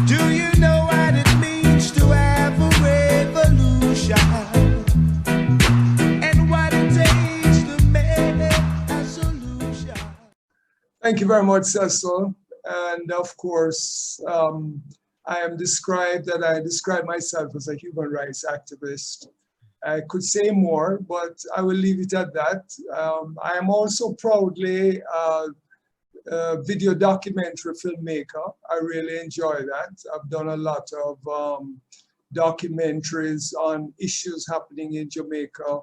Do you know what it means to have a revolution? And what it takes to make a solution? Thank you very much, Cecil. And of course, I describe myself as a human rights activist. I could say more, but I will leave it at that. I am also proudly a video documentary filmmaker. I really enjoy that. I've done a lot of documentaries on issues happening in Jamaica,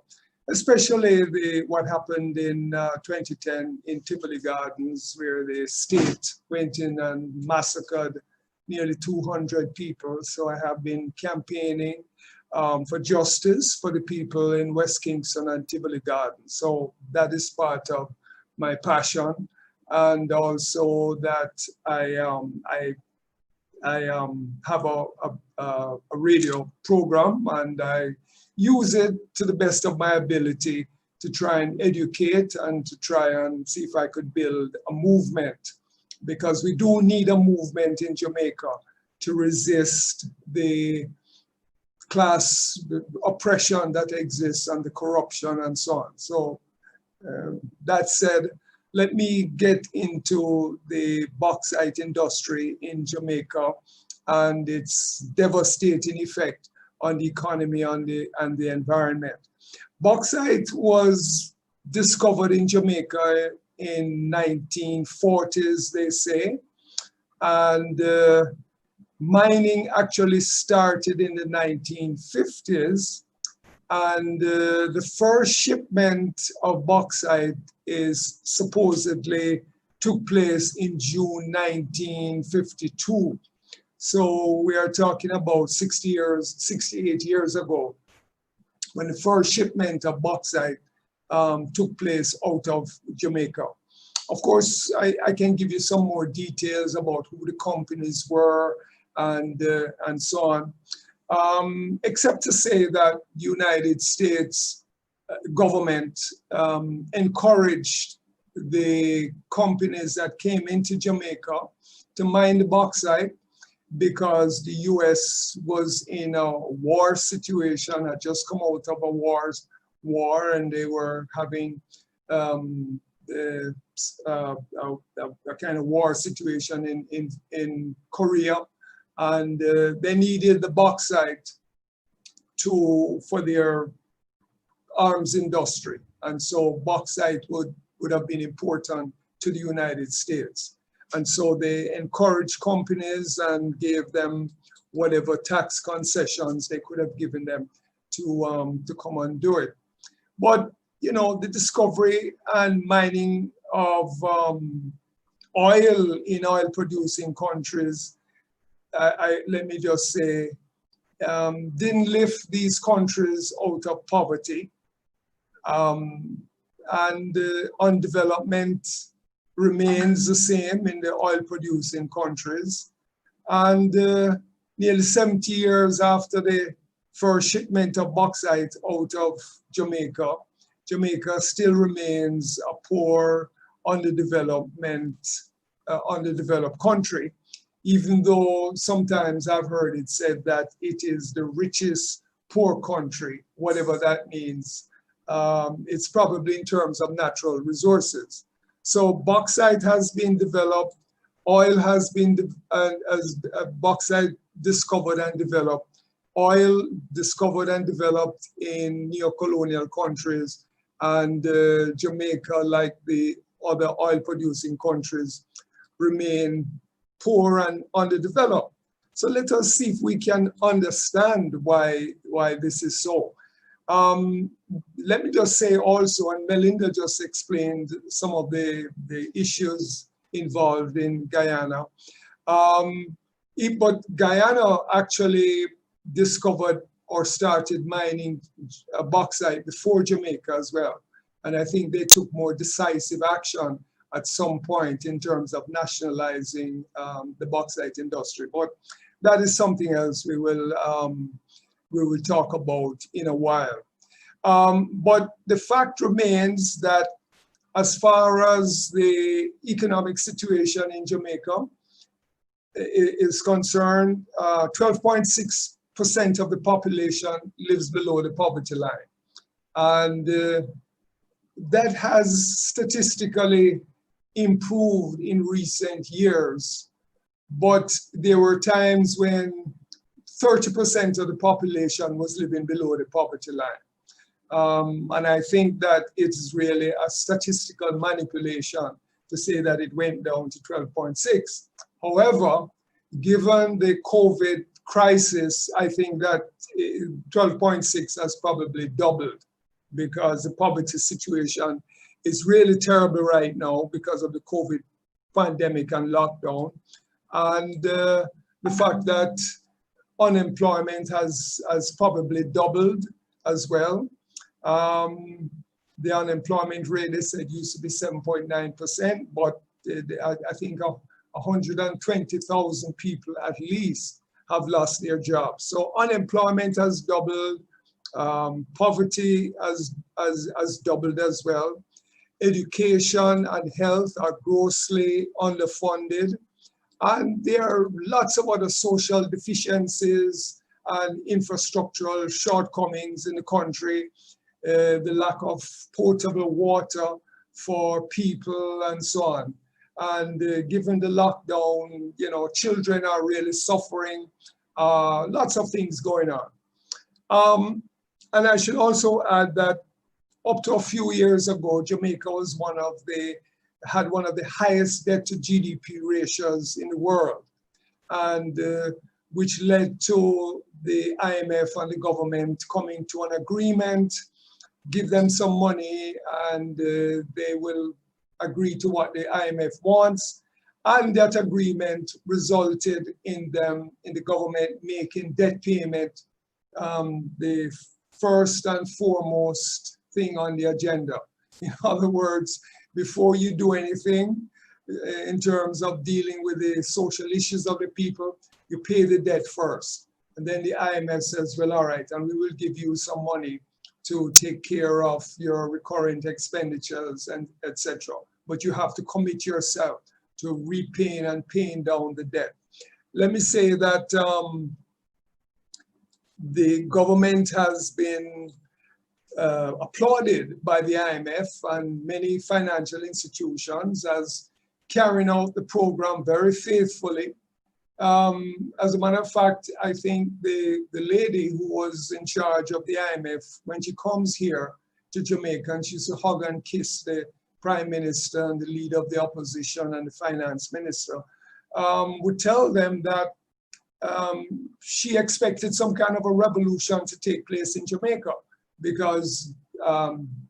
especially what happened in 2010 in Tivoli Gardens, where the state went in and massacred nearly 200 people. So I have been campaigning for justice for the people in West Kingston and Tivoli Gardens. So that is part of my passion. And also that I have a radio program, and I use it to the best of my ability to try and educate and to try and see if I could build a movement, because we do need a movement in Jamaica to resist the class oppression that exists and the corruption and so on. So that said, let me get into the bauxite industry in Jamaica and its devastating effect on the economy and the environment. Bauxite was discovered in Jamaica in 1940s, they say, and mining actually started in the 1950s, and the first shipment of bauxite is supposedly took place in June 1952. So we are talking about 68 years ago, when the first shipment of bauxite took place out of Jamaica. Of course, I can give you some more details about who the companies were and so on, except to say that the United States government encouraged the companies that came into Jamaica to mine the bauxite, because the US was in a war situation, had just come out of a war, and they were having a kind of war situation in Korea, and they needed the bauxite for their arms industry, and so bauxite would have been important to the United States. And so they encouraged companies and gave them whatever tax concessions they could have given them to come and do it. But, you know, the discovery and mining of oil in oil-producing countries, let me just say, didn't lift these countries out of poverty. And underdevelopment remains the same in the oil-producing countries. And nearly 70 years after the first shipment of bauxite out of Jamaica, Jamaica still remains a poor, underdeveloped country, even though sometimes I've heard it said that it is the richest poor country, whatever that means. It's probably in terms of natural resources. So bauxite has been developed, oil has been, bauxite discovered and developed, oil discovered and developed in neo-colonial countries, and Jamaica, like the other oil-producing countries, remain poor and underdeveloped. So let us see if we can understand why this is so. Let me just say also, and Melinda just explained some of the issues involved in Guyana. But Guyana actually discovered or started mining bauxite before Jamaica as well. And I think they took more decisive action at some point in terms of nationalizing the bauxite industry. But that is something else we will talk about in a while. But the fact remains that As far as the economic situation in Jamaica is concerned, 12.6% of the population lives below the poverty line. And that has statistically improved in recent years. But there were times when 30% of the population was living below the poverty line. And I think that it's really a statistical manipulation to say that it went down to 12.6. However, given the COVID crisis, I think that 12.6 has probably doubled, because the poverty situation is really terrible right now because of the COVID pandemic and lockdown. And the fact that unemployment has probably doubled as well. The unemployment rate, they said, used to be 7.9%, but I think 120,000 people at least have lost their jobs. So unemployment has doubled, poverty has doubled as well. Education and health are grossly underfunded. And there are lots of other social deficiencies and infrastructural shortcomings in the country. The lack of potable water for people and so on. And given the lockdown, you know, children are really suffering. Lots of things going on. And I should also add that up to a few years ago, Jamaica was had one of the highest debt to GDP ratios in the world, and which led to the IMF and the government coming to an agreement, give them some money, and they will agree to what the IMF wants. And that agreement resulted in the government making debt payment the first and foremost thing on the agenda. In other words, before you do anything in terms of dealing with the social issues of the people, you pay the debt first. And then the IMF says, well, all right, and we will give you some money to take care of your recurrent expenditures and etc. But you have to commit yourself to repaying and paying down the debt. Let me say that the government has been applauded by the IMF and many financial institutions as carrying out the program very faithfully. As a matter of fact, I think the lady who was in charge of the IMF, when she comes here to Jamaica, and she used to hug and kiss the Prime Minister and the leader of the opposition and the Finance Minister, would tell them that she expected some kind of a revolution to take place in Jamaica, because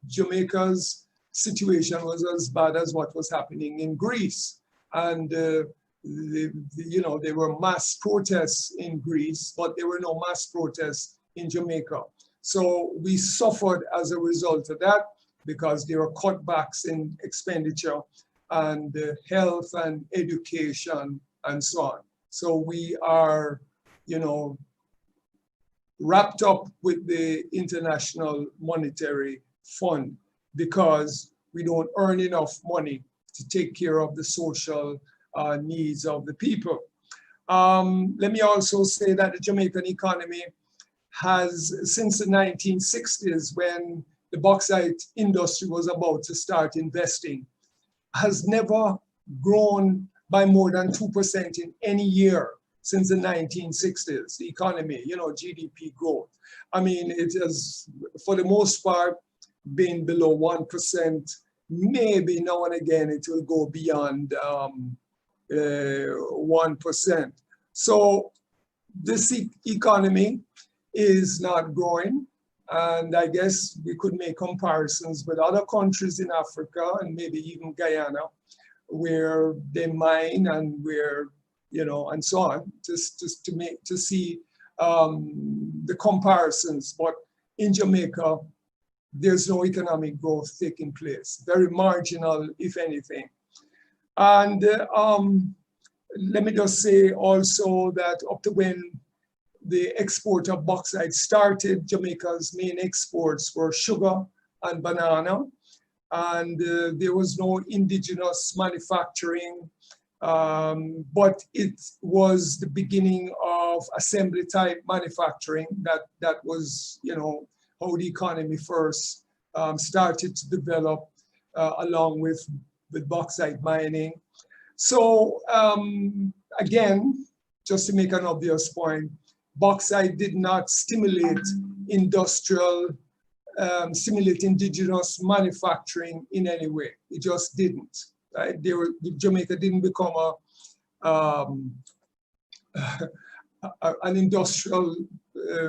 Jamaica's situation was as bad as what was happening in Greece. And you know, there were mass protests in Greece, but there were no mass protests in Jamaica. So we suffered as a result of that, because there were cutbacks in expenditure and health and education and so on. So we are, you know, wrapped up with the International Monetary Fund because we don't earn enough money to take care of the social needs of the people. Let me also say that the Jamaican economy has, since the 1960s, when the bauxite industry was about to start investing, has never grown by more than 2% in any year since the 1960s, the economy, you know, GDP growth. I mean, it has, for the most part, been below 1%. Maybe now and again it will go beyond 1%. So this economy is not growing. And I guess we could make comparisons with other countries in Africa and maybe even Guyana, where they mine and where, you know, and so on, just to see the comparisons. But in Jamaica, there's no economic growth taking place, very marginal, if anything. And let me just say also that up to when the export of bauxite started, Jamaica's main exports were sugar and banana. and there was no indigenous manufacturing, but it was the beginning of assembly type manufacturing. That was, you know, how the economy first started to develop along with bauxite mining. So again, just to make an obvious point, bauxite did not stimulate stimulate indigenous manufacturing in any way. It just didn't. Right? Jamaica didn't become an industrial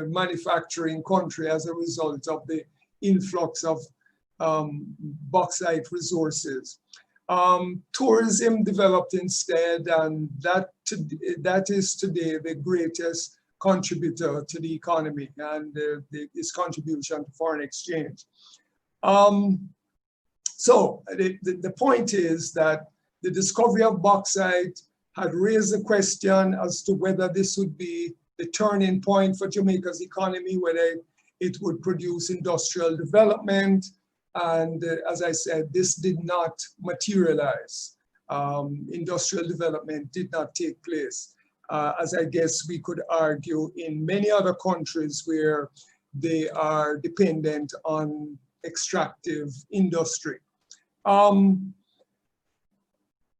manufacturing country as a result of the influx of bauxite resources. Tourism developed instead, and that is today the greatest contributor to the economy and its contribution to foreign exchange. So the point is that the discovery of bauxite had raised the question as to whether this would be the turning point for Jamaica's economy, whether it would produce industrial development. And as I said, this did not materialize. Industrial development did not take place, as I guess we could argue in many other countries where they are dependent on extractive industry.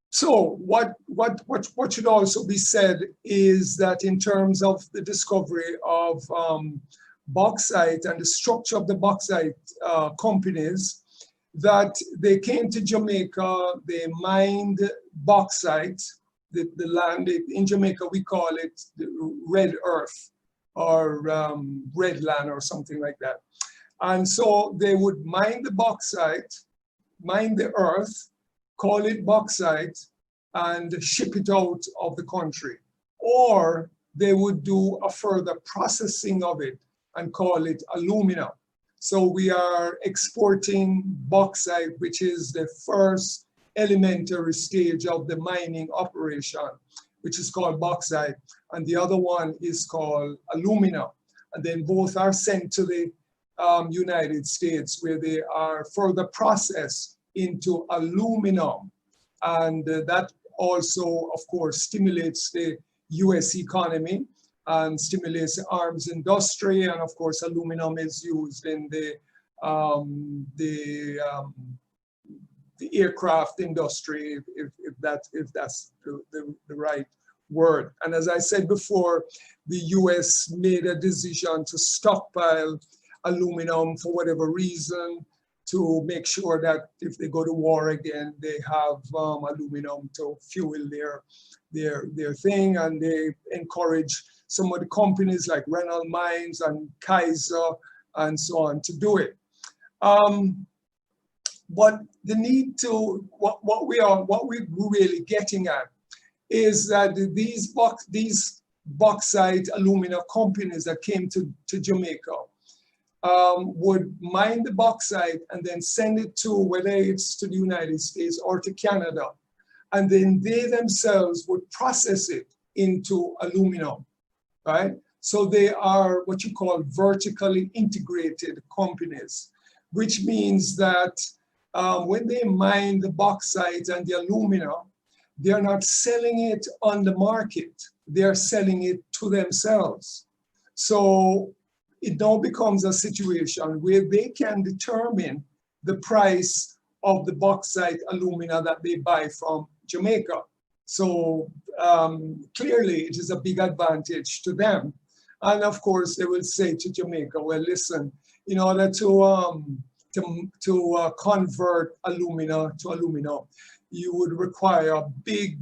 So what should also be said is that in terms of the discovery of bauxite and the structure of the bauxite companies, that they came to Jamaica, they mined bauxite, the land, in Jamaica we call it the red earth or red land or something like that. And so they would mine the bauxite, mine the earth, call it bauxite, and ship it out of the country. Or they would do a further processing of it and call it alumina. So we are exporting bauxite, which is the first elementary stage of the mining operation, which is called bauxite, and the other one is called alumina. And then both are sent to the United States, where they are further processed into aluminum. And that also, of course, stimulates the US economy and stimulates the arms industry. And of course, aluminum is used in the aircraft industry, if that's the right word. And as I said before, the US made a decision to stockpile aluminum for whatever reason, to make sure that if they go to war again, they have aluminum to fuel their thing. And they encourage some of the companies like Renal Mines and Kaiser and so on to do it. But the need to, what we're really getting at is that these bauxite alumina companies that came to Jamaica would mine the bauxite and then send it to, whether it's to the United States or to Canada, and then they themselves would process it into aluminum, right? So they are what you call vertically integrated companies, which means that when they mine the bauxite and the alumina, they're not selling it on the market, they're selling it to themselves. So it now becomes a situation where they can determine the price of the bauxite alumina that they buy from Jamaica. So clearly it is a big advantage to them. And of course they will say to Jamaica, well, listen, in order to convert alumina to aluminum, you would require a big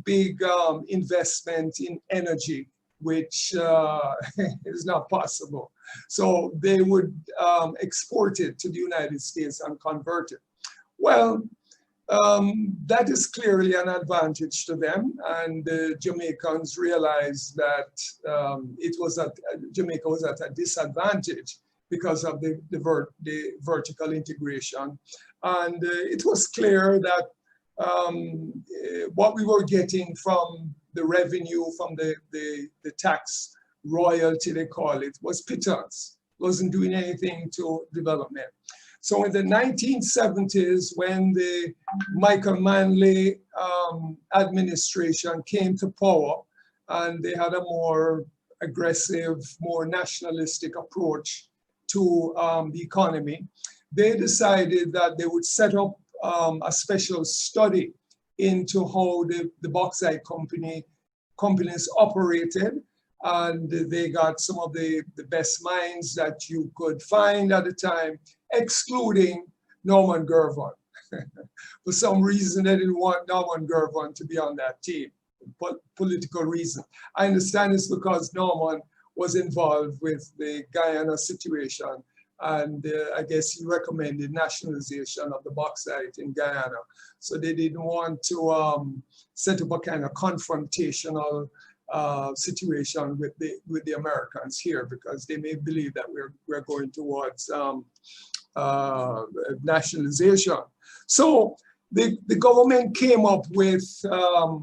investment in energy, which is not possible. So they would export it to the United States and convert it. Well, that is clearly an advantage to them, and the Jamaicans realized that Jamaica was at a disadvantage because of the vertical integration. And it was clear that what we were getting from the revenue from the tax royalty, they call it, was pittance, wasn't doing anything to development. So in the 1970s, when the Michael Manley administration came to power, and they had a more aggressive, more nationalistic approach to the economy, they decided that they would set up a special study into how the bauxite companies operated, and they got some of the best minds that you could find at the time, excluding Norman Gervon. For some reason, they didn't want Norman Gervon to be on that team, political reason. I understand it's because Norman was involved with the Guyana situation, and I guess he recommended nationalization of the bauxite in Guyana. So they didn't want to set up a kind of confrontational situation with the Americans here, because they may believe that we're going towards nationalization. So the government came up with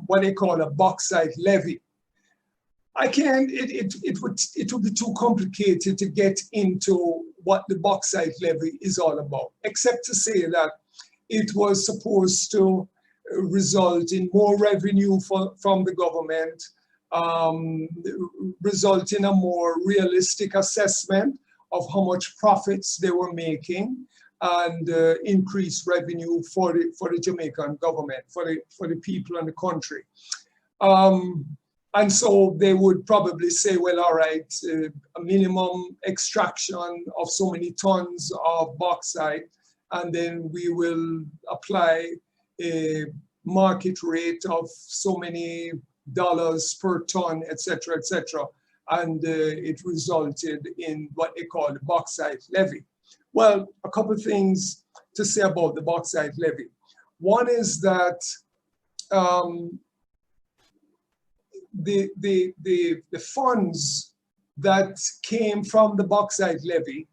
what they call a bauxite levy. It would be too complicated to get into what the bauxite levy is all about, except to say that it was supposed to result in more revenue from the government, result in a more realistic assessment of how much profits they were making, and increase revenue for the Jamaican government, for the people and the country. And so they would probably say, well, all right, a minimum extraction of so many tons of bauxite, and then we will apply a market rate of so many dollars per ton, et cetera, et cetera. And it resulted in what they call the bauxite levy. Well, a couple of things to say about the bauxite levy. One is that the funds that came from the bauxite levy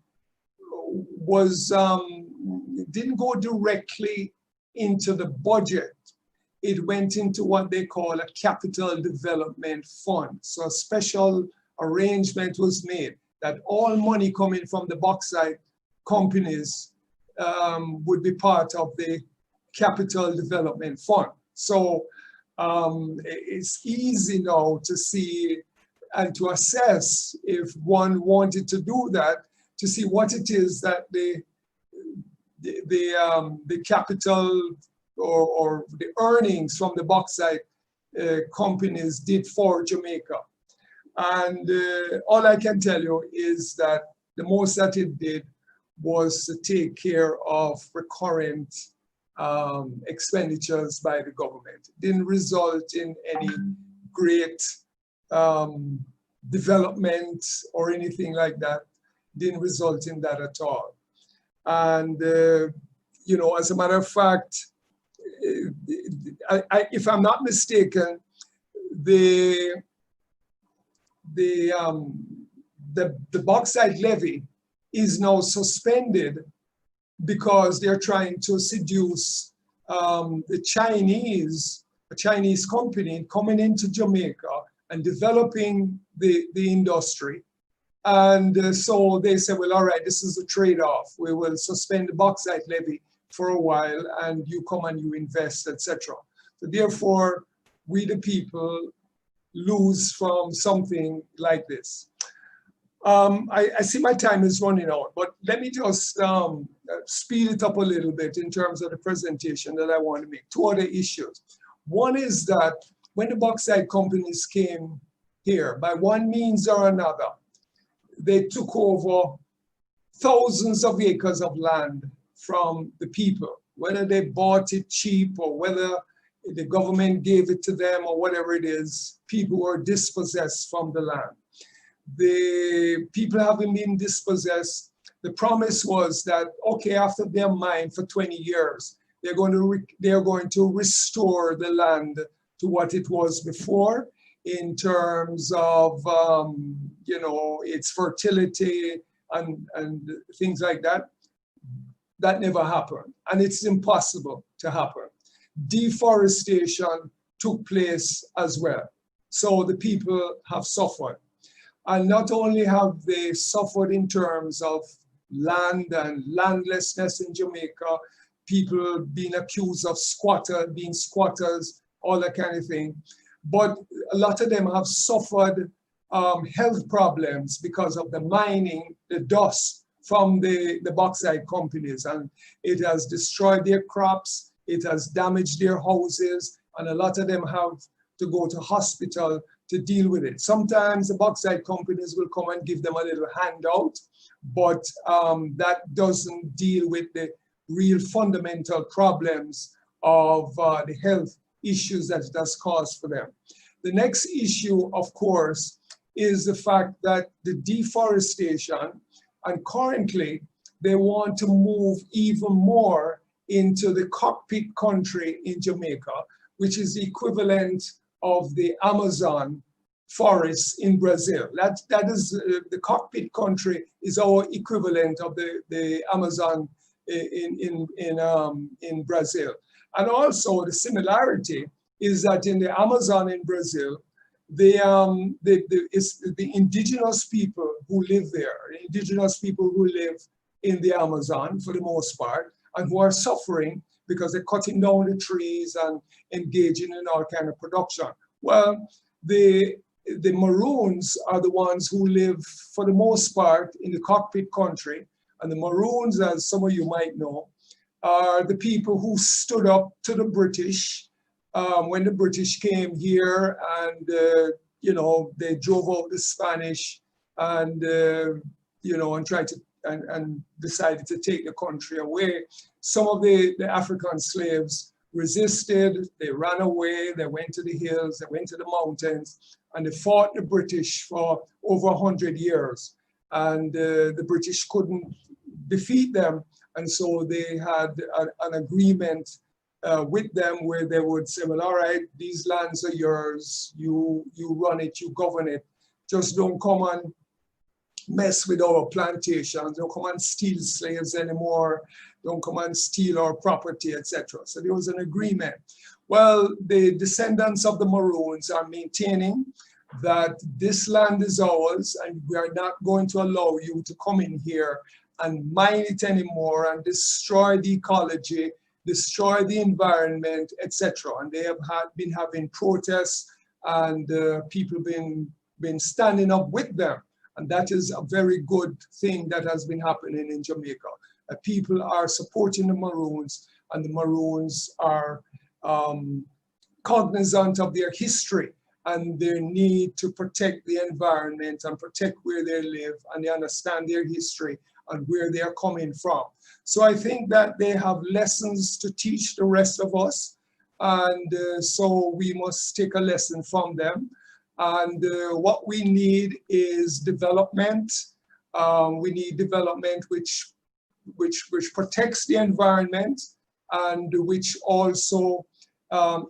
didn't go directly into the budget. It went into what they call a capital development fund. So a special arrangement was made that all money coming from the bauxite companies would be part of the capital development fund. So it's easy now to see and to assess, if one wanted to do that, to see what it is that the capital or the earnings from the bauxite companies did for Jamaica. And all I can tell you is that the most that it did was to take care of recurrent expenditures by the government. It didn't result in any great development or anything like that. Didn't result in that at all. And you know, as a matter of fact, if I'm not mistaken, the bauxite levy is now suspended because they're trying to seduce a Chinese company coming into Jamaica and developing the industry. And so they said, well, all right, this is a trade-off. We will suspend the bauxite levy for a while, and you come and you invest, etc. So therefore, we the people lose from something like this. I see my time is running out, but let me just speed it up a little bit in terms of the presentation that I want to make. Two other issues. One is that when the bauxite companies came here, by one means or another, they took over thousands of acres of land from the people, whether they bought it cheap or whether the government gave it to them or whatever it is. People were dispossessed from the land. The people having been dispossessed, the promise was that, okay, after their mine for 20 years, they're going to restore the land to what it was before in terms of, you know, its fertility and things like that. That never happened, and it's impossible to happen. Deforestation took place as well. So the people have suffered. And not only have they suffered in terms of land and landlessness in Jamaica, people being accused of being squatters, all that kind of thing. But a lot of them have suffered health problems because of the mining, the dust from the bauxite companies, and it has destroyed their crops, it has damaged their houses, and a lot of them have to go to hospital to deal with it. Sometimes the bauxite companies will come and give them a little handout, but that doesn't deal with the real fundamental problems of the health issues that it has caused for them. The next issue, of course, is the fact that the deforestation, and currently they want to move even more into the cockpit country in Jamaica, which is the equivalent of the Amazon forests in Brazil. That is the cockpit country is our equivalent of the Amazon in Brazil. And also the similarity is that in the Amazon in Brazil, it's the indigenous people who live there, the indigenous people who live in the Amazon for the most part, and who are suffering because they're cutting down the trees and engaging in all kind of production. Well, the Maroons are the ones who live for the most part in the cockpit country, and the Maroons, as some of you might know, are the people who stood up to the British when the British came here, and you know, they drove out the Spanish, and you know, and tried to and decided to take the country away. Some of the African slaves resisted, they ran away, they went to the hills, they went to the mountains, and they fought the British for over 100 years. And the British couldn't defeat them, and so they had an agreement with them where they would say, well, all right, these lands are yours, you run it, you govern it, just don't come and mess with our plantations, don't come and steal slaves anymore, don't come and steal our property, etc. So there was an agreement. Well, the descendants of the Maroons are maintaining that this land is ours, and we are not going to allow you to come in here and mine it anymore and destroy the ecology, destroy the environment, etc. And they have been having protests, and people been standing up with them. And that is a very good thing that has been happening in Jamaica. People are supporting the Maroons, and the Maroons are cognizant of their history and their need to protect the environment and protect where they live, and they understand their history and where they are coming from. So I think that they have lessons to teach the rest of us, and so we must take a lesson from them. And what we need is development. We need development which protects the environment, and which also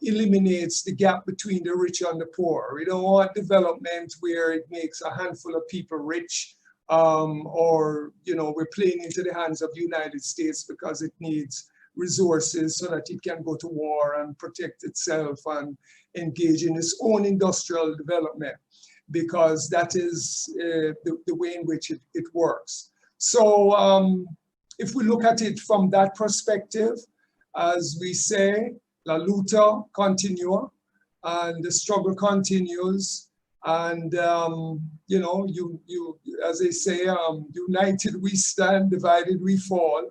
eliminates the gap between the rich and the poor. We don't want development where it makes a handful of people rich, or you know, we're playing into the hands of the United States because it needs resources so that it can go to war and protect itself and engage in its own industrial development, because that is the way in which it works. So if we look at it from that perspective, as we say, la lucha continua, and the struggle continues, and you know, as they say, united we stand, divided we fall.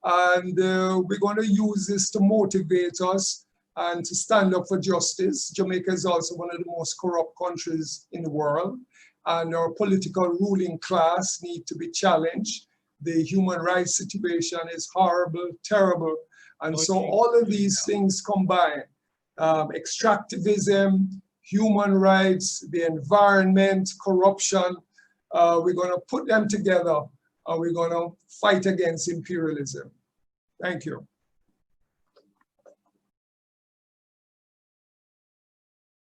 And we're going to use this to motivate us and to stand up for justice. Jamaica is also one of the most corrupt countries in the world, and our political ruling class need to be challenged. The human rights situation is horrible, terrible. And so all of these things combined, extractivism, human rights, the environment, corruption, we're going to put them together, and we're going to fight against imperialism. Thank you.